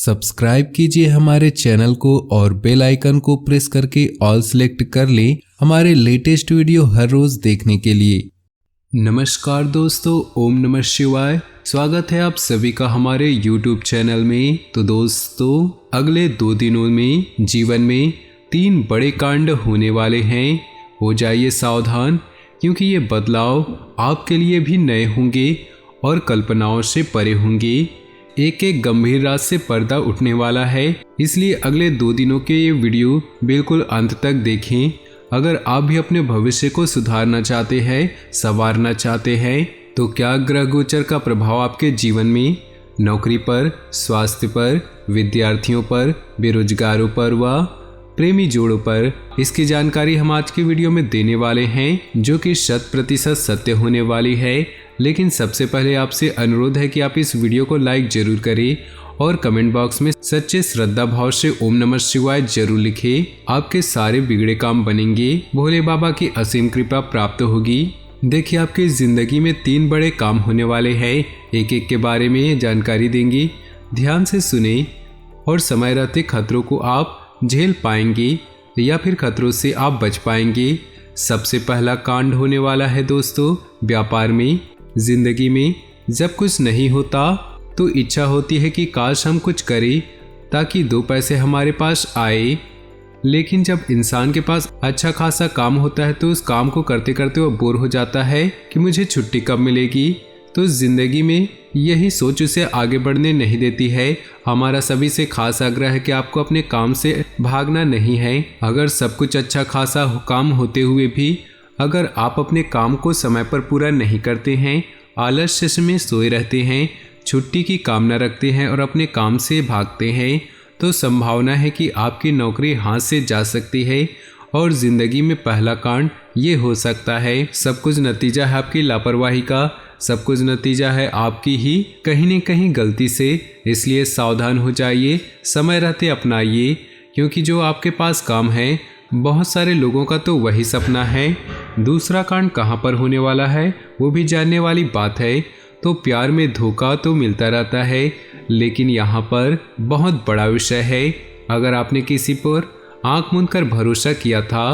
Subscribe कीजिए हमारे channel को और बेल आइकन को प्रेस करके ऑल सेलेक्ट कर लें हमारे लेटेस्ट वीडियो हर रोज देखने के लिए। नमस्कार दोस्तों, ओम नमः शिवाय। स्वागत है आप सभी का हमारे YouTube चैनल में। तो दोस्तों, अगले 2 दिनों में जीवन में 3 बड़े कांड होने वाले हैं। हो जाइए सावधान, क्योंकि ये बदलाव आपके लिए भी नए होंगे और कल्पनाओं से परे होंगे। एक एक गंभीर राज से पर्दा उठने वाला है, इसलिए अगले 2 दिनों के ये वीडियो बिल्कुल अंत तक देखें। अगर आप भी अपने भविष्य को सुधारना चाहते हैं, संवारना चाहते हैं, तो क्या ग्रह गोचर का प्रभाव आपके जीवन में नौकरी पर, स्वास्थ्य पर, विद्यार्थियों पर, बेरोजगारों पर व प्रेमी जोड़ों पर, इसकी जानकारी हम आज की वीडियो में देने वाले हैं, जो कि 100% सत्य होने वाली है। लेकिन सबसे पहले आपसे अनुरोध है कि आप इस वीडियो को लाइक जरूर करें और कमेंट बॉक्स में सच्चे श्रद्धा भाव से ओम नमः शिवाय जरूर लिखें। आपके सारे बिगड़े काम बनेंगे, भोले बाबा की असीम कृपा प्राप्त होगी। देखिए, आपकी जिंदगी में 3 बड़े काम होने वाले हैं। एक एक के बारे में जानकारी देंगे, ध्यान से सुने और समय रहते खतरों को आप झेल पाएंगे या फिर खतरों से आप बच पाएंगे। सबसे पहला कांड होने वाला है दोस्तों, व्यापार में। जिंदगी में जब कुछ नहीं होता तो इच्छा होती है कि काश हम कुछ करें ताकि 2 पैसे हमारे पास आए। लेकिन जब इंसान के पास अच्छा खासा काम होता है तो उस काम को करते करते वो बोर हो जाता है कि मुझे छुट्टी कब मिलेगी। तो जिंदगी में यही सोच उसे आगे बढ़ने नहीं देती है। हमारा सभी से खास आग्रह है कि आपको अपने काम से भागना नहीं है। अगर सब कुछ अच्छा खासा काम होते हुए भी अगर आप अपने काम को समय पर पूरा नहीं करते हैं, आलस्य में सोए रहते हैं, छुट्टी की कामना रखते हैं और अपने काम से भागते हैं, तो संभावना है कि आपकी नौकरी हाथ से जा सकती है और ज़िंदगी में पहला कांड ये हो सकता है। सब कुछ नतीजा है आपकी लापरवाही का, सब कुछ नतीजा है आपकी ही कहीं न कहीं गलती से। इसलिए सावधान हो जाइए, समय रहते अपनाइए, क्योंकि जो आपके पास काम है बहुत सारे लोगों का तो वही सपना है। दूसरा कांड कहाँ पर होने वाला है वो भी जानने वाली बात है। तो प्यार में धोखा तो मिलता रहता है, लेकिन यहाँ पर बहुत बड़ा विषय है। अगर आपने किसी पर आंख मूंद कर भरोसा किया था,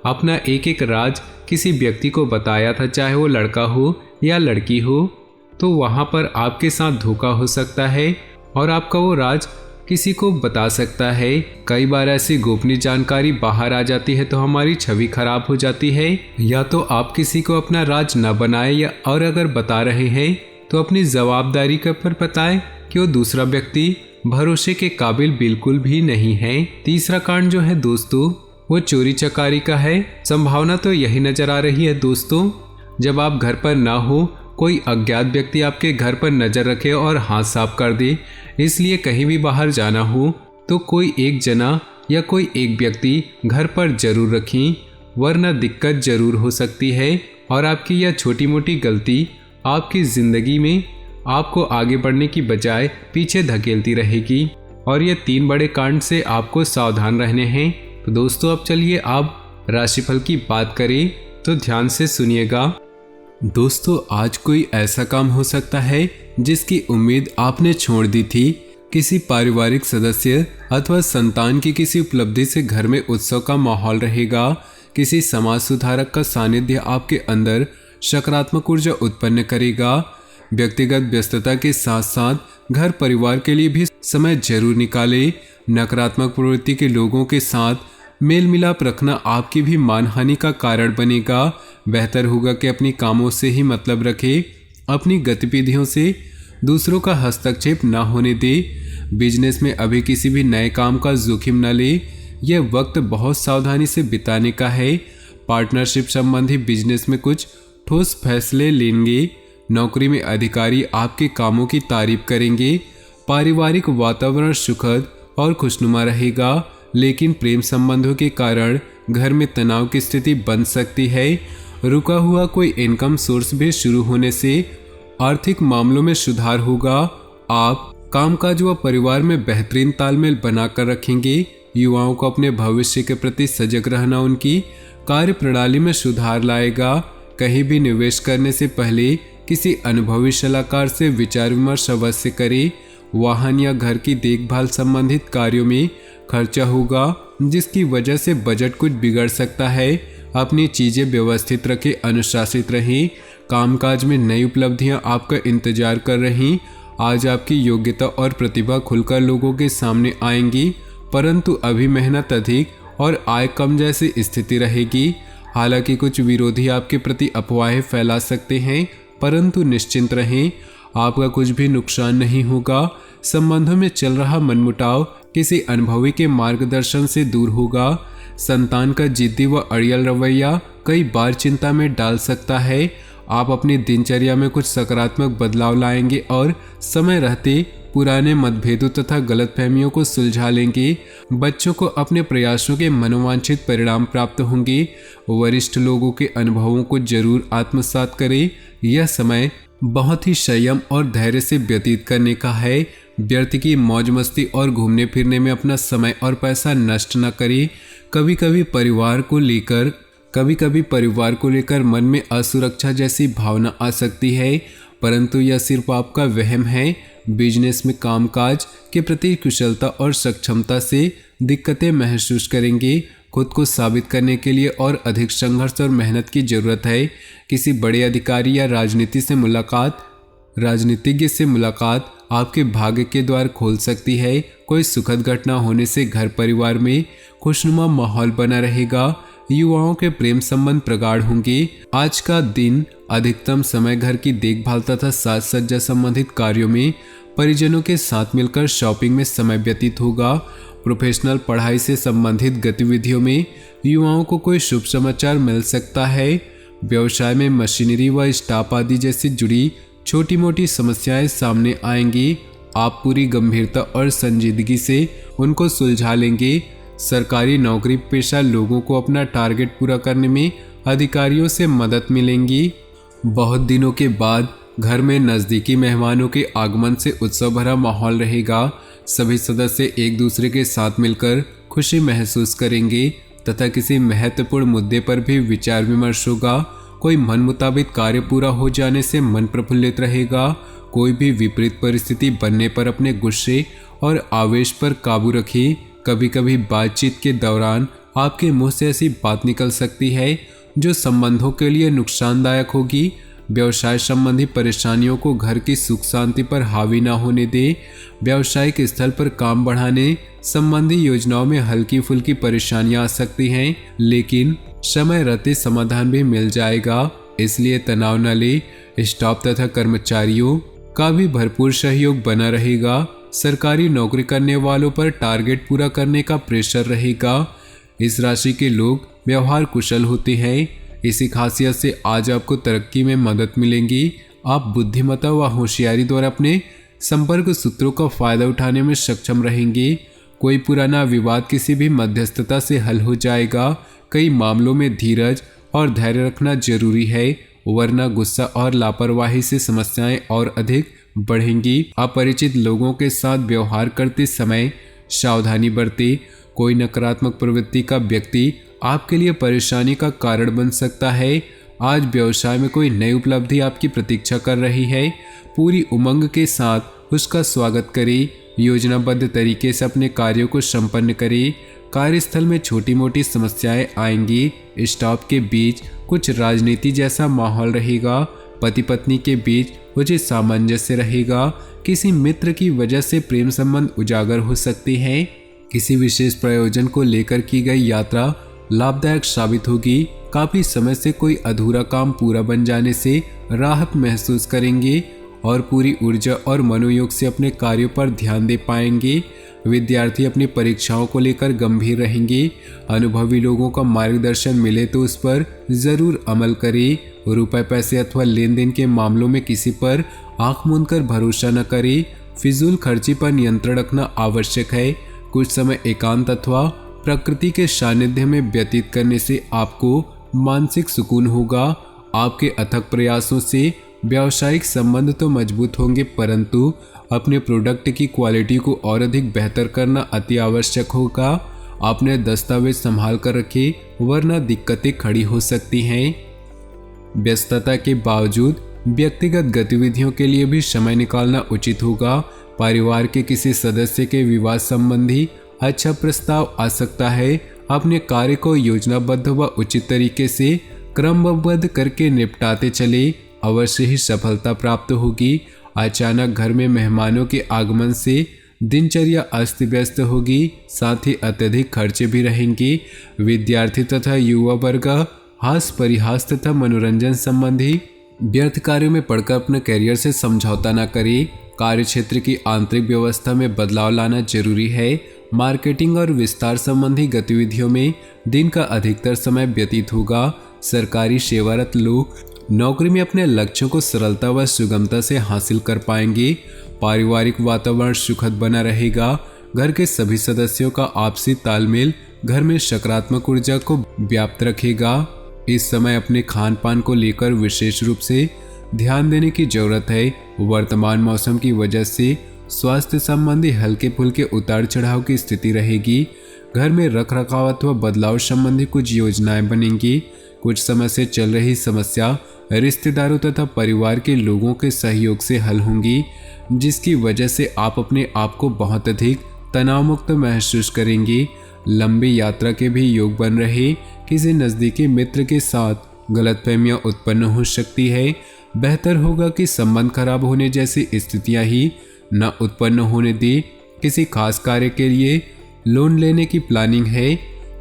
अपना एक एक राज किसी व्यक्ति को बताया था, चाहे वो लड़का हो या लड़की हो, तो वहाँ पर आपके साथ धोखा हो सकता है और आपका वो राज किसी को बता सकता है। कई बार ऐसी गोपनीय जानकारी बाहर आ जाती है तो हमारी छवि खराब हो जाती है। या तो आप किसी को अपना राज न बनाए, या और अगर बता रहे हैं तो अपनी जवाबदारी के पर बताएं कि वो दूसरा व्यक्ति भरोसे के काबिल बिल्कुल भी नहीं है। तीसरा कांड जो है दोस्तों, वो चोरी चकारी का है। संभावना तो यही नजर आ रही है दोस्तों, जब आप घर पर ना हो, कोई अज्ञात व्यक्ति आपके घर पर नजर रखे और हाथ साफ कर दे। इसलिए कहीं भी बाहर जाना हो तो कोई एक जना या कोई एक व्यक्ति घर पर जरूर रखें, वरना दिक्कत जरूर हो सकती है और आपकी यह छोटी मोटी गलती आपकी ज़िंदगी में आपको आगे बढ़ने की बजाय पीछे धकेलती रहेगी। और ये 3 बड़े कांड से आपको सावधान रहने हैं। तो दोस्तों, अब चलिए आप राशिफल की बात करें, तो ध्यान से सुनिएगा। दोस्तों, आज कोई ऐसा काम हो सकता है जिसकी उम्मीद आपने छोड़ दी थी। किसी पारिवारिक सदस्य अथवा संतान की किसी उपलब्धि से घर में उत्सव का माहौल रहेगा। किसी समाज सुधारक का सानिध्य आपके अंदर सकारात्मक ऊर्जा उत्पन्न करेगा। व्यक्तिगत व्यस्तता के साथ साथ घर परिवार के लिए भी समय जरूर निकालें। नकारात्मक प्रवृत्ति के लोगों के साथ मेल मिलाप रखना आपकी भी मानहानि का कारण बनेगा। बेहतर होगा कि अपनी कामों से ही मतलब रखें, अपनी गतिविधियों से दूसरों का हस्तक्षेप न होने दे। बिजनेस में अभी किसी भी नए काम का जोखिम न ले, यह वक्त बहुत सावधानी से बिताने का है। पार्टनरशिप संबंधी बिजनेस में कुछ ठोस फैसले लेंगे। नौकरी में अधिकारी आपके कामों की तारीफ करेंगे। पारिवारिक वातावरण सुखद और खुशनुमा रहेगा, लेकिन प्रेम संबंधों के कारण घर में तनाव की स्थिति बन सकती है। रुका हुआ कोई इनकम सोर्स भी शुरू होने से आर्थिक मामलों में सुधार होगा। आप कामकाज व परिवार में बेहतरीन तालमेल बनाकर रखेंगे। युवाओं को अपने भविष्य के प्रति सजग रहना उनकी कार्य प्रणाली में सुधार लाएगा। कहीं भी निवेश करने से पहले किसी अनुभवी सलाहकार से विचार विमर्श अवश्य करें। वाहन या घर की देखभाल संबंधित कार्यों में खर्चा होगा, जिसकी वजह से बजट कुछ बिगड़ सकता है। अपनी चीज़ें व्यवस्थित रखें, अनुशासित रहें। कामकाज में नई उपलब्धियां आपका इंतजार कर रही। आज आपकी योग्यता और प्रतिभा खुलकर लोगों के सामने आएंगी, परंतु अभी मेहनत अधिक और आय कम जैसी स्थिति रहेगी। हालांकि कुछ विरोधी आपके प्रति अफवाहें फैला सकते हैं, परंतु निश्चिंत रहें, आपका कुछ भी नुकसान नहीं होगा। संबंधों में चल रहा मनमुटाव किसी अनुभवी के मार्गदर्शन से दूर होगा। संतान का जिद्दी व अड़ियल रवैया कई बार चिंता में डाल सकता है। आप अपनी दिनचर्या में कुछ सकारात्मक बदलाव लाएंगे और समय रहते पुराने मतभेदों तथा गलतफहमियों को सुलझा लेंगे। बच्चों को अपने प्रयासों के मनोवांछित परिणाम प्राप्त होंगे। वरिष्ठ लोगों के अनुभवों को जरूर आत्मसात करें। यह समय बहुत ही संयम और धैर्य से व्यतीत करने का है। व्यर्थ की मौज मस्ती और घूमने फिरने में अपना समय और पैसा नष्ट न करें। कभी कभी परिवार को लेकर मन में असुरक्षा जैसी भावना आ सकती है, परंतु यह सिर्फ आपका वहम है। बिजनेस में कामकाज के प्रति कुशलता और सक्षमता से दिक्कतें महसूस करेंगे। खुद को साबित करने के लिए और अधिक संघर्ष और मेहनत की जरूरत है। किसी बड़े अधिकारी या राजनीतिज्ञ से मुलाकात आपके भाग्य के द्वार खोल सकती है। कोई सुखद घटना होने से घर परिवार में खुशनुमा माहौल बना रहेगा। युवाओं के प्रेम संबंध प्रगाढ़ होंगे। आज का दिन अधिकतम समय घर की देखभाल तथा साज सज्जा संबंधित कार्यों में परिजनों के साथ मिलकर शॉपिंग में समय व्यतीत होगा। प्रोफेशनल पढ़ाई से संबंधित गतिविधियों में युवाओं को कोई शुभ समाचार मिल सकता है। व्यवसाय में मशीनरी व स्टाफ आदि जैसी जुड़ी छोटी मोटी समस्याएं सामने आएंगी। आप पूरी गंभीरता और संजीदगी से उनको सुलझा लेंगे। सरकारी नौकरी पेशा लोगों को अपना टारगेट पूरा करने में अधिकारियों से मदद मिलेंगी। बहुत दिनों के बाद घर में नज़दीकी मेहमानों के आगमन से उत्सव भरा माहौल रहेगा। सभी सदस्य एक दूसरे के साथ मिलकर खुशी महसूस करेंगे तथा किसी महत्वपूर्ण मुद्दे पर भी विचार विमर्श होगा। कोई मन मुताबिक कार्य पूरा हो जाने से मन प्रफुल्लित रहेगा। कोई भी विपरीत परिस्थिति बनने पर अपने गुस्से और आवेश पर काबू रखें। कभी कभी बातचीत के दौरान आपके मुंह से ऐसी बात निकल सकती है जो संबंधों के लिए नुकसानदायक होगी। व्यवसाय संबंधी परेशानियों को घर की सुख शांति पर हावी न होने दे। व्यावसायिक स्थल पर काम बढ़ाने संबंधी योजनाओं में हल्की फुल्की परेशानियां आ सकती हैं, लेकिन समय रहते समाधान भी मिल जाएगा, इसलिए तनाव न ले। स्टाफ तथा कर्मचारियों का भी भरपूर सहयोग बना रहेगा। सरकारी नौकरी करने वालों पर टारगेट पूरा करने का प्रेशर रहेगा। इस राशि के लोग व्यवहार कुशल होते हैं। इसी खासियत से आज आपको तरक्की में मदद मिलेगी। आप बुद्धिमत्ता व होशियारी द्वारा अपने संपर्क सूत्रों का फायदा उठाने में सक्षम रहेंगे। कोई पुराना विवाद किसी भी मध्यस्थता से हल हो जाएगा। कई मामलों में धीरज और धैर्य रखना जरूरी है, वरना गुस्सा और लापरवाही से समस्याएं और अधिक बढ़ेंगी। अपरिचित लोगों के साथ व्यवहार करते समय सावधानी बरतें। कोई नकारात्मक प्रवृत्ति का व्यक्ति आपके लिए परेशानी का कारण बन सकता है। आज व्यवसाय में कोई नई उपलब्धि आपकी प्रतीक्षा कर रही है। पूरी उमंग के साथ उसका स्वागत करें। योजनाबद्ध तरीके से अपने कार्यों को संपन्न करें। कार्यस्थल में छोटी मोटी समस्याएं आएंगी। स्टाफ के बीच कुछ राजनीति जैसा माहौल रहेगा। पति पत्नी के बीच उचित सामंजस्य रहेगा। किसी मित्र की वजह से प्रेम संबंध उजागर हो सकते हैं। किसी विशेष प्रयोजन को लेकर की गई यात्रा लाभदायक साबित होगी। काफी समय से कोई अधूरा काम पूरा बन जाने से राहत महसूस करेंगे और पूरी ऊर्जा और मनोयोग से अपने कार्यों पर ध्यान दे पाएंगे। विद्यार्थी अपनी परीक्षाओं को लेकर गंभीर रहेंगे। अनुभवी लोगों का मार्गदर्शन मिले तो उस पर जरूर अमल करें। रुपए पैसे अथवा लेन देन के मामलों में किसी पर आंख मूंद कर भरोसा न करें। फिजूल खर्ची पर नियंत्रण रखना आवश्यक है। कुछ समय एकांत अथवा प्रकृति के सानिध्य में व्यतीत करने से आपको मानसिक सुकून होगा। आपके अथक प्रयासों से व्यावसायिक संबंध तो मजबूत होंगे, परंतु अपने प्रोडक्ट की क्वालिटी को और अधिक बेहतर करना अति आवश्यक होगा। आपने दस्तावेज संभाल कर रखे, वरना दिक्कतें खड़ी हो सकती हैं। व्यस्तता के बावजूद व्यक्तिगत गतिविधियों के लिए भी समय निकालना उचित होगा। परिवार के किसी सदस्य के विवाह संबंधी अच्छा प्रस्ताव आ सकता है। अपने कार्य को योजनाबद्ध व उचित तरीके से क्रमबद्ध करके निपटाते चले, अवश्य ही सफलता प्राप्त होगी। अचानक घर में मेहमानों के आगमन से दिनचर्या अस्त व्यस्त होगी, साथ ही अत्यधिक खर्चे भी रहेंगे। विद्यार्थी तथा युवा वर्ग हास परिहास तथा मनोरंजन संबंधी व्यर्थ कार्यों में पड़कर अपने करियर से समझौता न करें। कार्य क्षेत्र की आंतरिक व्यवस्था में बदलाव लाना जरूरी है। मार्केटिंग और विस्तार संबंधी गतिविधियों में दिन का अधिकतर समय व्यतीत होगा। सरकारी सेवारत लोग नौकरी में अपने लक्ष्यों को सरलता व सुगमता से हासिल कर पाएंगे। पारिवारिक वातावरण सुखद बना रहेगा। घर के सभी सदस्यों का आपसी तालमेल घर में सकारात्मक ऊर्जा को व्याप्त रखेगा। इस समय अपने खान पान को लेकर विशेष रूप से ध्यान देने की जरूरत है। वर्तमान मौसम की वजह से स्वास्थ्य संबंधी हल्के फुल्के उतार चढ़ाव की स्थिति रहेगी। घर में रख रखाव अथवा बदलाव संबंधी कुछ योजनाएं बनेंगी। कुछ समय से चल रही समस्या रिश्तेदारों तथा परिवार के लोगों के सहयोग से हल होंगी, जिसकी वजह से आप अपने आप को बहुत अधिक तनाव मुक्त महसूस करेंगे। लंबी यात्रा के भी योग बन रहे। किसी नज़दीकी मित्र के साथ गलतफहमियां उत्पन्न हो सकती है। बेहतर होगा कि संबंध खराब होने जैसी स्थितियां ही न उत्पन्न होने दे। किसी खास कार्य के लिए लोन लेने की प्लानिंग है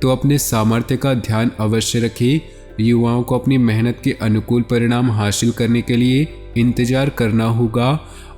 तो अपने सामर्थ्य का ध्यान अवश्य रखें। युवाओं को अपनी मेहनत के अनुकूल परिणाम हासिल करने के लिए इंतजार करना होगा।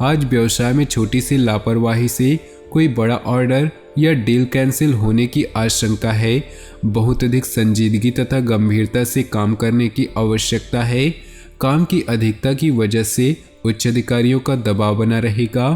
आज व्यवसाय में छोटी सी लापरवाही से कोई बड़ा ऑर्डर या डील कैंसिल होने की आशंका है। बहुत अधिक संजीदगी तथा गंभीरता से काम करने की आवश्यकता है। काम की अधिकता की वजह से उच्च अधिकारियों का दबाव बना रहेगा।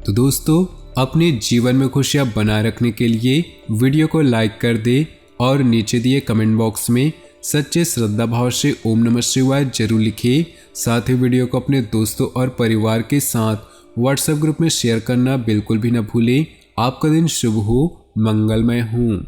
तो दोस्तों, अपने जीवन में खुशियां बनाए रखने के लिए वीडियो को लाइक कर दे और नीचे दिए कमेंट बॉक्स में सच्चे श्रद्धा भाव से ओम नमः शिवाय जरूर लिखिए। साथ ही वीडियो को अपने दोस्तों और परिवार के साथ व्हाट्सएप ग्रुप में शेयर करना बिल्कुल भी न भूलें। आपका दिन शुभ हो, मंगलमय हो।